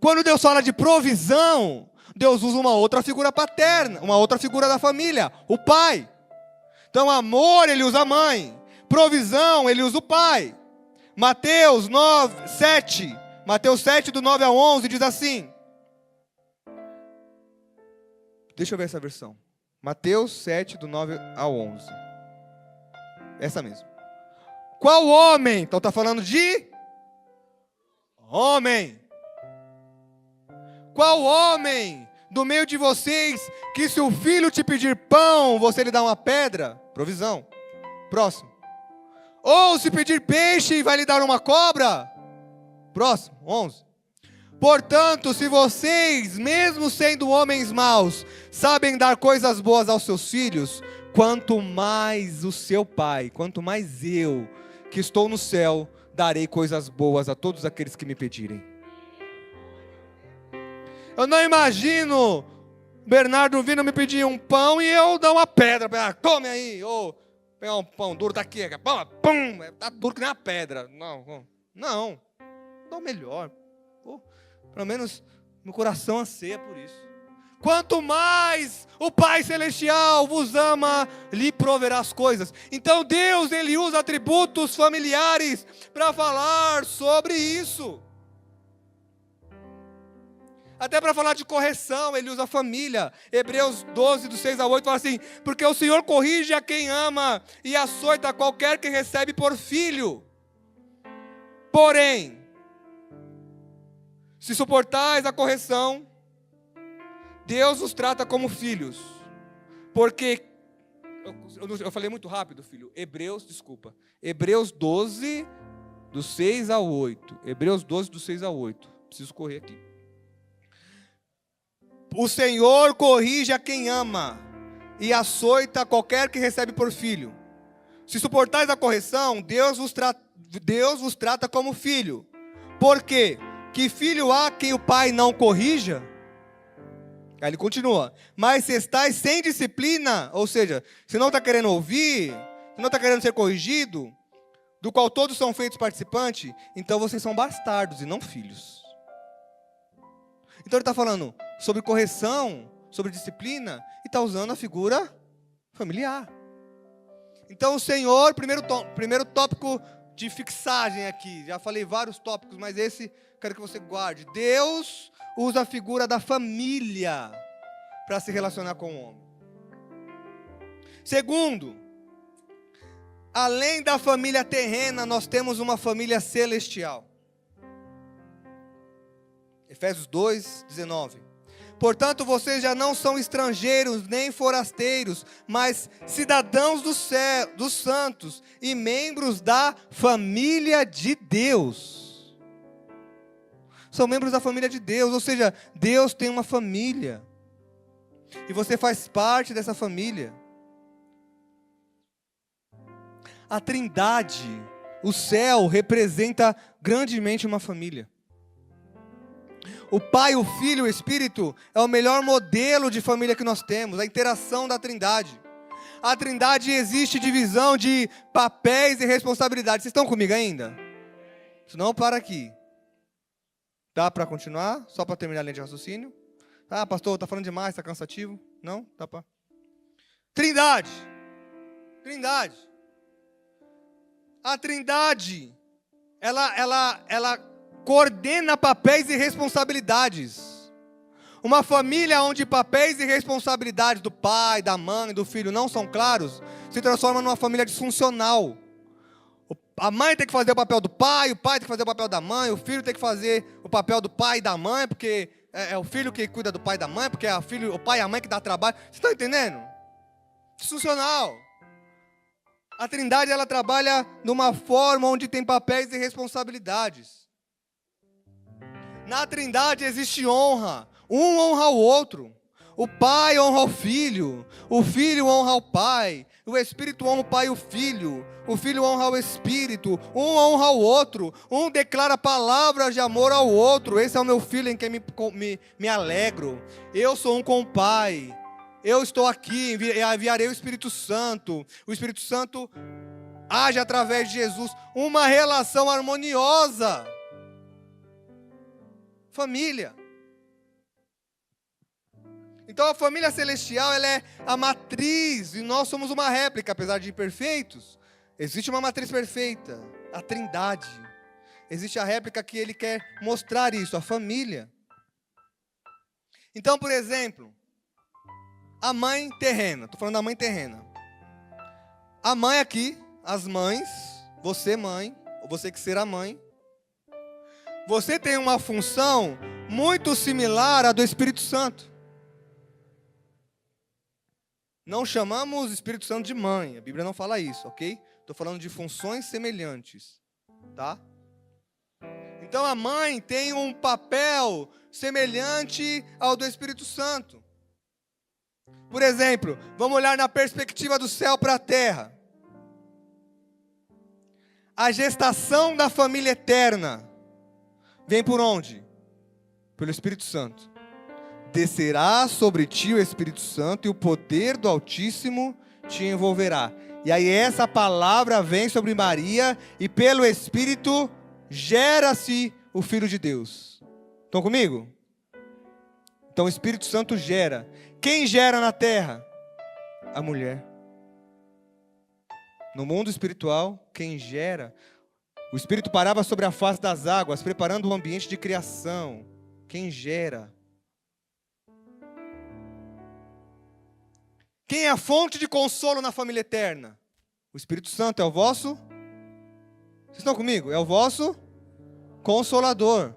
Quando Deus fala de provisão, Deus usa uma outra figura paterna, uma outra figura da família, o pai. Então, amor, Ele usa a mãe. Provisão, Ele usa o pai. Mateus 7, do 9 ao 11, diz assim. Deixa eu ver essa versão. Mateus 7, do 9 ao 11. Essa mesmo. Qual homem? Então está falando de homem. Qual homem do meio de vocês que se o filho te pedir pão, você lhe dá uma pedra? Provisão. Próximo. Ou se pedir peixe, vai lhe dar uma cobra? Próximo. 11. Portanto, se vocês, mesmo sendo homens maus, sabem dar coisas boas aos seus filhos, quanto mais o seu Pai, quanto mais eu, que estou no céu, darei coisas boas a todos aqueles que me pedirem. Eu não imagino Bernardo vindo me pedir um pão e eu dar uma pedra para ele. Come aí, ou pegar um pão duro, tá aqui, pum, tá duro que nem uma pedra. Não, dá o melhor. Pô, pelo menos meu coração anseia por isso. Quanto mais o Pai Celestial vos ama, lhe proverá as coisas. Então Deus, Ele usa atributos familiares para falar sobre isso. Até para falar de correção, Ele usa a família. Hebreus 12, do 6 ao 8, fala assim: porque o Senhor corrige a quem ama e açoita qualquer que recebe por filho. Porém, se suportais a correção, Deus os trata como filhos. Porque, eu falei muito rápido, filho. Hebreus 12, do 6 ao 8. Hebreus 12, do 6 ao 8. Preciso correr aqui. O Senhor corrige a quem ama e açoita qualquer que recebe por filho. Se suportais a correção, Deus vos trata como filho. Por quê? Que filho há quem o pai não corrija? Aí ele continua: mas se estáis sem disciplina, ou seja, se não está querendo ouvir, se não está querendo ser corrigido, do qual todos são feitos participantes, então vocês são bastardos e não filhos. Então ele está falando sobre correção, sobre disciplina, e está usando a figura familiar. Então o Senhor, primeiro tópico de fixagem aqui, já falei vários tópicos, mas esse quero que você guarde. Deus usa a figura da família para se relacionar com o homem. Segundo, além da família terrena, nós temos uma família celestial. Efésios 2, 19. Portanto, vocês já não são estrangeiros nem forasteiros, mas cidadãos do céu, dos santos e membros da família de Deus. São membros da família de Deus, ou seja, Deus tem uma família. E você faz parte dessa família. A Trindade, o céu, representa grandemente uma família. O Pai, o Filho e o Espírito é o melhor modelo de família que nós temos, a interação da Trindade. A Trindade existe divisão de papéis e responsabilidades. Vocês estão comigo ainda? Se não, para aqui. Dá para continuar? Só para terminar a linha de raciocínio? Ah, pastor, está falando demais, está cansativo? Não? Dá para... Trindade. A Trindade, ela coordena papéis e responsabilidades. Uma família onde papéis e responsabilidades do pai, da mãe, do filho não são claros, se transforma numa família disfuncional. A mãe tem que fazer o papel do pai, o pai tem que fazer o papel da mãe, o filho tem que fazer o papel do pai e da mãe, porque é o filho que cuida do pai e da mãe, porque é o pai e a mãe que dá trabalho. Vocês estão entendendo? Disfuncional. A Trindade, ela trabalha numa forma onde tem papéis e responsabilidades. Na Trindade existe honra. Um honra o outro. O pai honra o filho honra o pai, o Espírito honra o pai e o filho honra o Espírito, um honra o outro, um declara palavras de amor ao outro. Esse é o meu filho em quem me alegro. Eu sou um com o Pai. Eu estou aqui, enviarei o Espírito Santo. O Espírito Santo age através de Jesus. Uma relação harmoniosa. Família. Então a família celestial, ela é a matriz, e nós somos uma réplica, apesar de imperfeitos. Existe uma matriz perfeita, a Trindade. Existe a réplica que ele quer mostrar isso, a família. Então, por exemplo, a mãe terrena, estou falando da mãe terrena. A mãe aqui, as mães, você mãe, ou você que será mãe, você tem uma função muito similar à do Espírito Santo. Não chamamos o Espírito Santo de mãe, a Bíblia não fala isso, ok? Estou falando de funções semelhantes, tá? Então a mãe tem um papel semelhante ao do Espírito Santo. Por exemplo, vamos olhar na perspectiva do céu para a terra. A gestação da família eterna vem por onde? Pelo Espírito Santo. descerá sobre ti o Espírito Santo e o poder do Altíssimo te envolverá. E aí essa palavra vem sobre Maria e pelo Espírito gera-se o Filho de Deus. Estão comigo? Então o Espírito Santo gera. Quem gera na terra? A mulher. No mundo espiritual, quem gera? O Espírito parava sobre a face das águas, preparando o ambiente de criação. Quem gera? Quem é a fonte de consolo na família eterna? O Espírito Santo é o vosso? Vocês estão comigo? É o vosso consolador.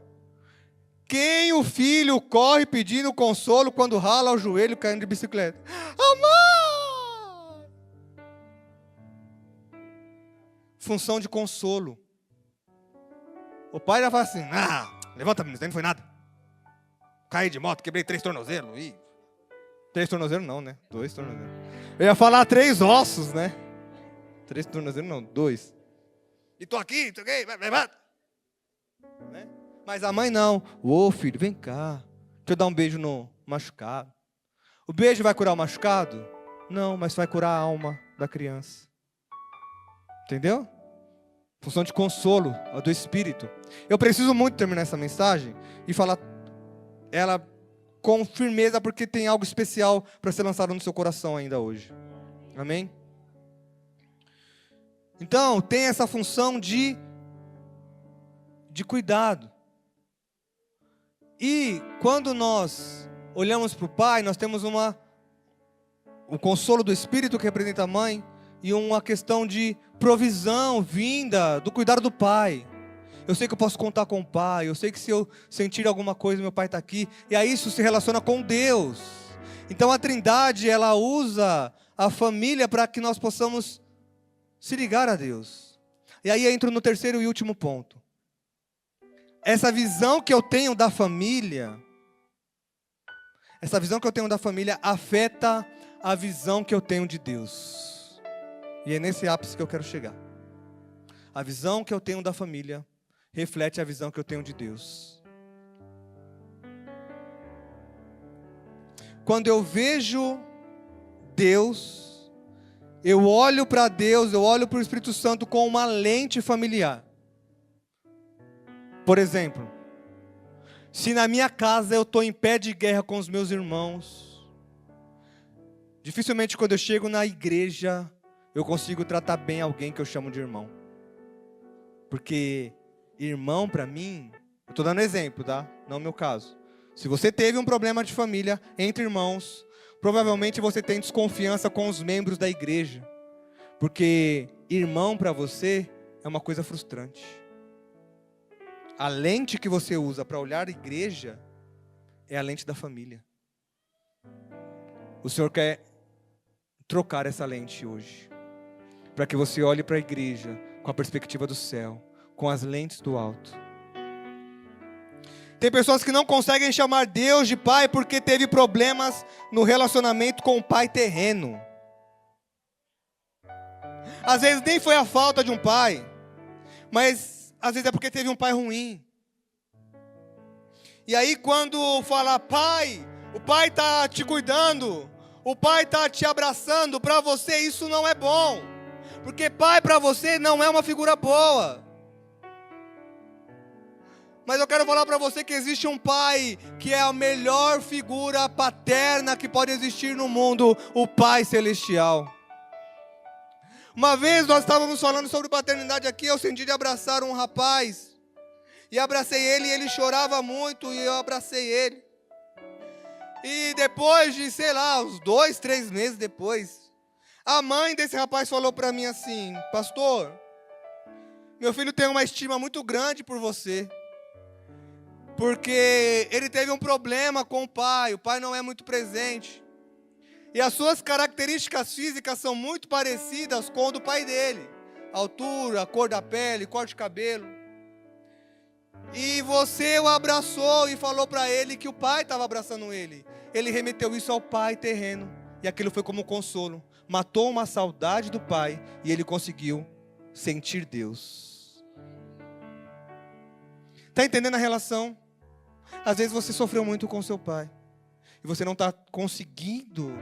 Quem o filho corre pedindo consolo quando rala o joelho caindo de bicicleta? Amor! Função de consolo. O pai já fala assim, levanta menino, isso não foi nada. Caí de moto, quebrei 3 tornozelos. Ih, 3 tornozelos não, né? 2 tornozelos. Eu ia falar 3 ossos, né? 3 tornozelos não, 2. E tô aqui, levanta. Né? Mas a mãe não. Ô filho, vem cá. Deixa eu dar um beijo no machucado. O beijo vai curar o machucado? Não, mas vai curar a alma da criança. Entendeu? Função de consolo, a do Espírito. Eu preciso muito terminar essa mensagem e falar ela com firmeza, porque tem algo especial para ser lançado no seu coração ainda hoje. Amém? Então, tem essa função de cuidado. E quando nós olhamos para o Pai, nós temos o consolo do Espírito que representa a mãe e uma questão de provisão vinda do cuidado do Pai. Eu sei que eu posso contar com o Pai, eu sei que se eu sentir alguma coisa, meu Pai está aqui. E aí isso se relaciona com Deus. Então a Trindade, ela usa a família para que nós possamos se ligar a Deus. E aí entro no terceiro e último ponto. Essa visão que eu tenho da família, afeta a visão que eu tenho de Deus. E é nesse ápice que eu quero chegar. A visão que eu tenho da família reflete a visão que eu tenho de Deus. Quando eu vejo Deus, eu olho para Deus, eu olho para o Espírito Santo com uma lente familiar. Por exemplo, se na minha casa eu estou em pé de guerra com os meus irmãos, dificilmente quando eu chego na igreja, eu consigo tratar bem alguém que eu chamo de irmão. Porque irmão para mim, eu estou dando exemplo, tá? Não é o meu caso. Se você teve um problema de família entre irmãos, provavelmente você tem desconfiança com os membros da igreja. Porque irmão para você é uma coisa frustrante. A lente que você usa para olhar a igreja é a lente da família. O Senhor quer trocar essa lente hoje, para que você olhe para a igreja com a perspectiva do céu, com as lentes do alto. Tem pessoas que não conseguem chamar Deus de Pai porque teve problemas no relacionamento com o pai terreno. Às vezes nem foi a falta de um pai, mas às vezes é porque teve um pai ruim. E aí quando fala pai, o pai está te cuidando, o pai está te abraçando, para você isso não é bom. Porque pai para você não é uma figura boa. Mas eu quero falar para você que existe um pai que é a melhor figura paterna que pode existir no mundo, o Pai Celestial. Uma vez nós estávamos falando sobre paternidade aqui, eu senti de abraçar um rapaz. E abracei ele e ele chorava muito e eu abracei ele. E depois de, sei lá, uns 2, 3 meses depois, a mãe desse rapaz falou para mim assim: pastor, meu filho tem uma estima muito grande por você. Porque ele teve um problema com o pai não é muito presente. E as suas características físicas são muito parecidas com o do pai dele. Altura, cor da pele, corte de cabelo. E você o abraçou e falou para ele que o pai estava abraçando ele. Ele remeteu isso ao pai terreno. E aquilo foi como um consolo. Matou uma saudade do pai e ele conseguiu sentir Deus. Está entendendo a relação? Às vezes você sofreu muito com seu pai. e você não está conseguindo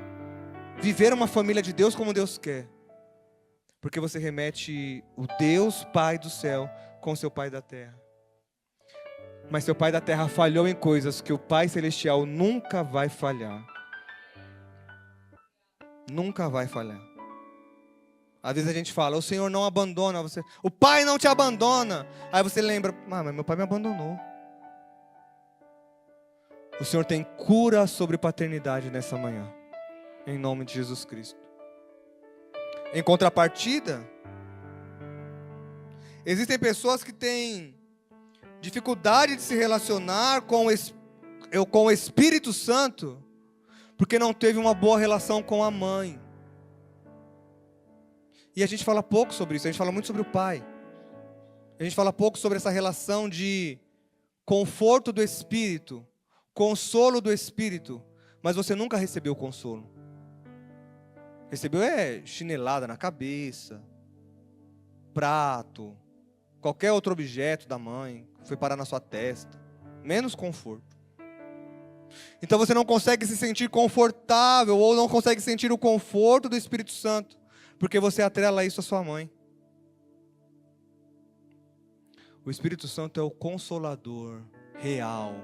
viver uma família de Deus como Deus quer, porque você remete o Deus Pai do céu com seu Pai da terra. Mas seu Pai da terra falhou em coisas que o Pai celestial nunca vai falhar. Nunca vai falhar. Às vezes a gente fala, o Senhor não abandona você. O Pai não te abandona. Aí você lembra, mas meu Pai me abandonou. O Senhor tem cura sobre paternidade nessa manhã. Em nome de Jesus Cristo. Em contrapartida, existem pessoas que têm dificuldade de se relacionar com o Espírito Santo, porque não teve uma boa relação com a mãe. E a gente fala pouco sobre isso, a gente fala muito sobre o pai. A gente fala pouco sobre essa relação de conforto do Espírito, consolo do Espírito, mas você nunca recebeu consolo. Recebeu chinelada na cabeça, prato, qualquer outro objeto da mãe, foi parar na sua testa, menos conforto. Então você não consegue se sentir confortável, ou não consegue sentir o conforto do Espírito Santo, porque você atrela isso à sua mãe. O Espírito Santo é o consolador real.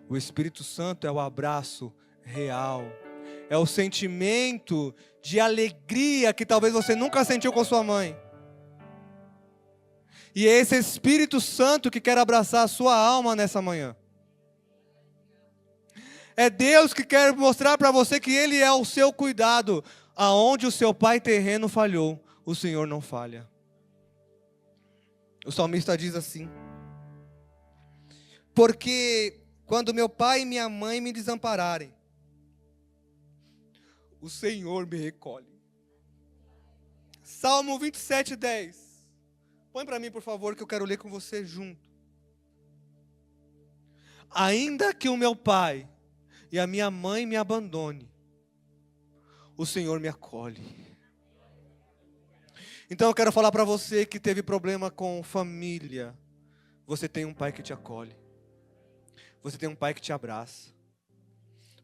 O Espírito Santo é o abraço real. É o sentimento de alegria que talvez você nunca sentiu com sua mãe. E é esse Espírito Santo que quer abraçar a sua alma nessa manhã. É Deus que quer mostrar para você que Ele é o seu cuidado. Aonde o seu pai terreno falhou, o Senhor não falha. O salmista diz assim: porque quando meu pai e minha mãe me desampararem, o Senhor me recolhe. Salmo 27:10. Põe para mim, por favor, que eu quero ler com você junto. Ainda que o meu pai e a minha mãe me abandone, o Senhor me acolhe. Então eu quero falar para você que teve problema com família. Você tem um pai que te acolhe. Você tem um pai que te abraça.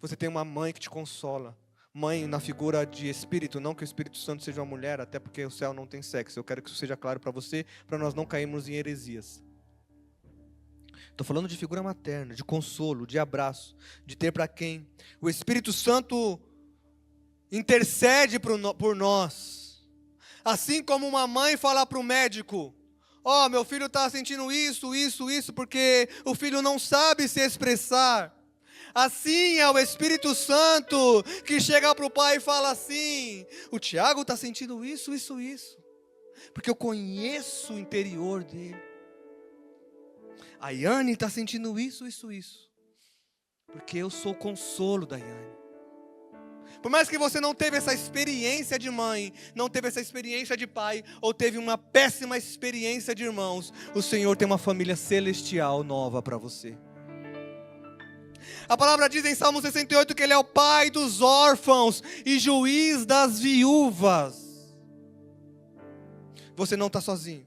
Você tem uma mãe que te consola. Mãe na figura de espírito, não que o Espírito Santo seja uma mulher, até porque o céu não tem sexo. Eu quero que isso seja claro para você, para nós não cairmos em heresias. Estou falando de figura materna, de consolo, de abraço, de ter para quem o Espírito Santo intercede por nós. Assim como uma mãe fala para o médico: ó, meu filho está sentindo isso, porque o filho não sabe se expressar. Assim é o Espírito Santo que chega para o pai e fala assim: o Tiago está sentindo isso, porque eu conheço o interior dele. A Yane está sentindo isso, porque eu sou o consolo da Yane. Por mais que você não teve essa experiência de mãe, não teve essa experiência de pai, ou teve uma péssima experiência de irmãos, o Senhor tem uma família celestial nova para você. A palavra diz em Salmo 68 que Ele é o pai dos órfãos e juiz das viúvas. Você não está sozinho.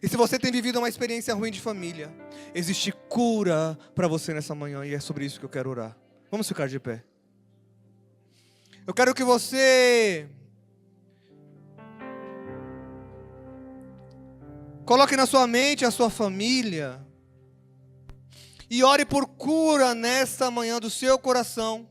E se você tem vivido uma experiência ruim de família, existe cura para você nessa manhã, e é sobre isso que eu quero orar. Vamos ficar de pé. Eu quero que você coloque na sua mente a sua família e ore por cura nesta manhã do seu coração,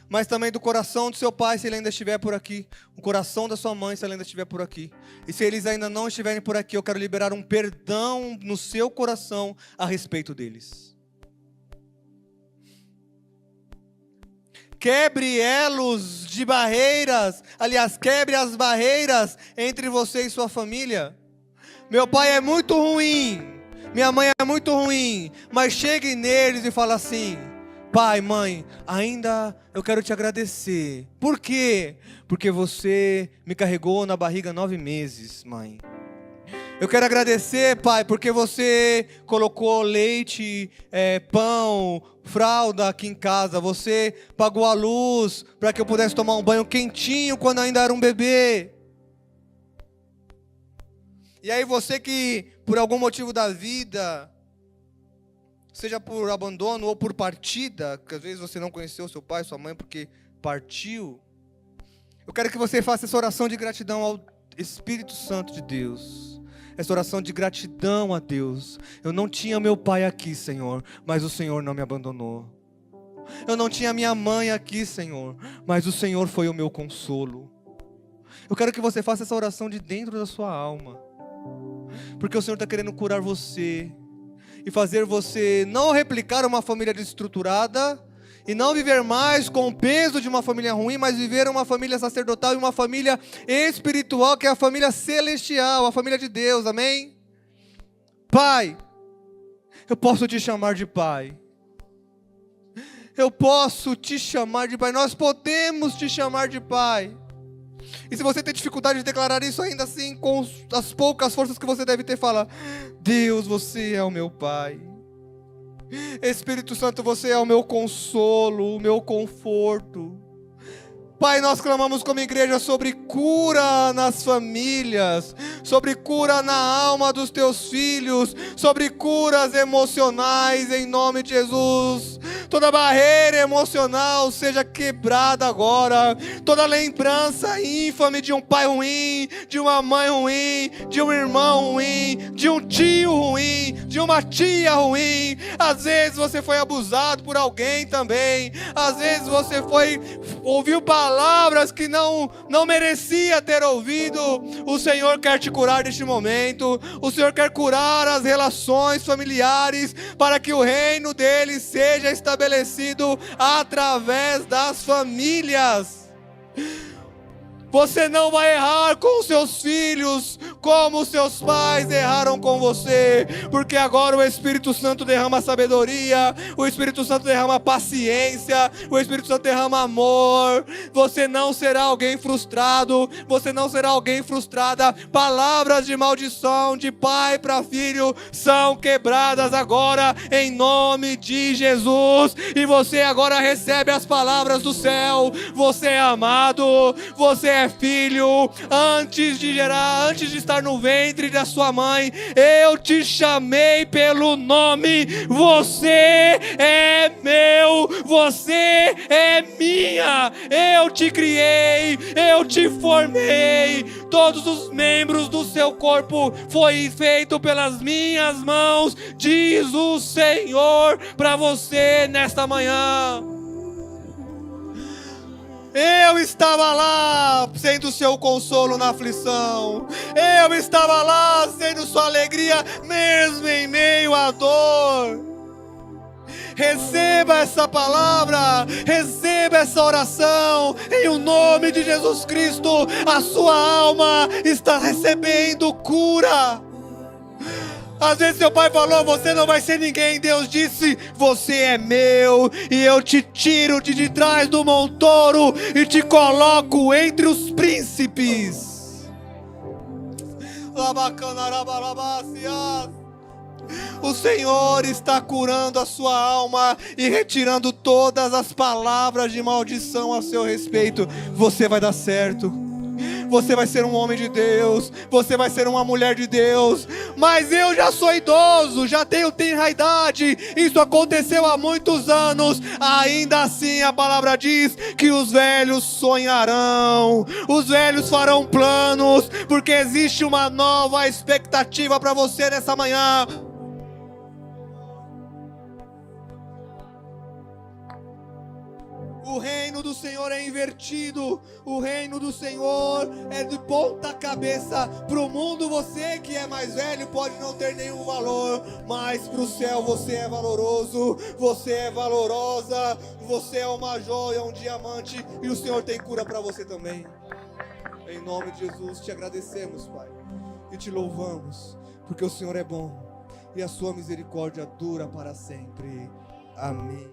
mas também do coração do seu pai, se ele ainda estiver por aqui, o coração da sua mãe, se ela ainda estiver por aqui. E se eles ainda não estiverem por aqui, eu quero liberar um perdão no seu coração a respeito deles. Quebre elos de barreiras, aliás, quebre as barreiras entre você e sua família. Meu pai é muito ruim, minha mãe é muito ruim, mas chegue neles e fala assim: pai, mãe, ainda eu quero te agradecer. Por quê? Porque você me carregou na barriga 9 meses, mãe. Eu quero agradecer, pai, porque você colocou leite, pão, fralda aqui em casa. Você pagou a luz para que eu pudesse tomar um banho quentinho quando ainda era um bebê. E aí você que, por algum motivo da vida, seja por abandono ou por partida, que às vezes você não conheceu seu pai, sua mãe, porque partiu. Eu quero que você faça essa oração de gratidão ao Espírito Santo de Deus. Essa oração de gratidão a Deus. Eu não tinha meu pai aqui, Senhor, mas o Senhor não me abandonou. Eu não tinha minha mãe aqui, Senhor, mas o Senhor foi o meu consolo. Eu quero que você faça essa oração de dentro da sua alma, porque o Senhor está querendo curar você e fazer você não replicar uma família desestruturada e não viver mais com o peso de uma família ruim, mas viver uma família sacerdotal e uma família espiritual, que é a família celestial, a família de Deus, amém? Pai, eu posso te chamar de Pai. Eu posso te chamar de Pai. Nós podemos te chamar de Pai. E se você tem dificuldade de declarar isso ainda assim, com as poucas forças que você deve ter, fala: Deus, você é o meu Pai. Espírito Santo, você é o meu consolo, o meu conforto. Pai, nós clamamos como igreja sobre cura nas famílias, sobre cura na alma dos teus filhos, sobre curas emocionais em nome de Jesus. Toda barreira emocional seja quebrada agora. Toda lembrança ínfame de um pai ruim, de uma mãe ruim, de um irmão ruim, de um tio ruim, de uma tia ruim. Às vezes você foi abusado por alguém também. Às vezes você ouviu palavras que não merecia ter ouvido. O Senhor quer te curar neste momento. O Senhor quer curar as relações familiares, para que o reino dele seja estabelecido através das famílias. Você não vai errar com os seus filhos como os seus pais erraram com você, porque agora o Espírito Santo derrama sabedoria, o Espírito Santo derrama paciência, o Espírito Santo derrama amor. Você não será alguém frustrado, você não será alguém frustrada. Palavras de maldição de pai para filho são quebradas agora em nome de Jesus, e você agora recebe as palavras do céu. Você é amado, você é filho. Antes de estar no ventre da sua mãe, eu te chamei pelo nome. Você é meu, você é minha. Eu te criei, eu te formei. Todos os membros do seu corpo foi feito pelas minhas mãos, diz o Senhor para você nesta manhã. Eu estava lá sendo seu consolo na aflição. Eu estava lá sendo sua alegria, mesmo em meio à dor. Receba essa palavra, receba essa oração, em o nome de Jesus Cristo. A sua alma está recebendo cura. Às vezes seu pai falou: você não vai ser ninguém. Deus disse: você é meu, e eu te tiro de trás do montouro e te coloco entre os príncipes. O Senhor está curando a sua alma e retirando todas as palavras de maldição a seu respeito. Você vai dar certo. Você vai ser um homem de Deus, você vai ser uma mulher de Deus. Mas eu já sou idoso, já tenho idade, isso aconteceu há muitos anos. Ainda assim a palavra diz que os velhos sonharão, os velhos farão planos, porque existe uma nova expectativa para você nessa manhã. O reino do Senhor é invertido. O reino do Senhor é de ponta cabeça. Para o mundo, você que é mais velho pode não ter nenhum valor, mas para o céu você é valoroso, você é valorosa, você é uma joia, um diamante, e o Senhor tem cura para você também. Em nome de Jesus te agradecemos, Pai, e te louvamos, porque o Senhor é bom e a sua misericórdia dura para sempre. Amém.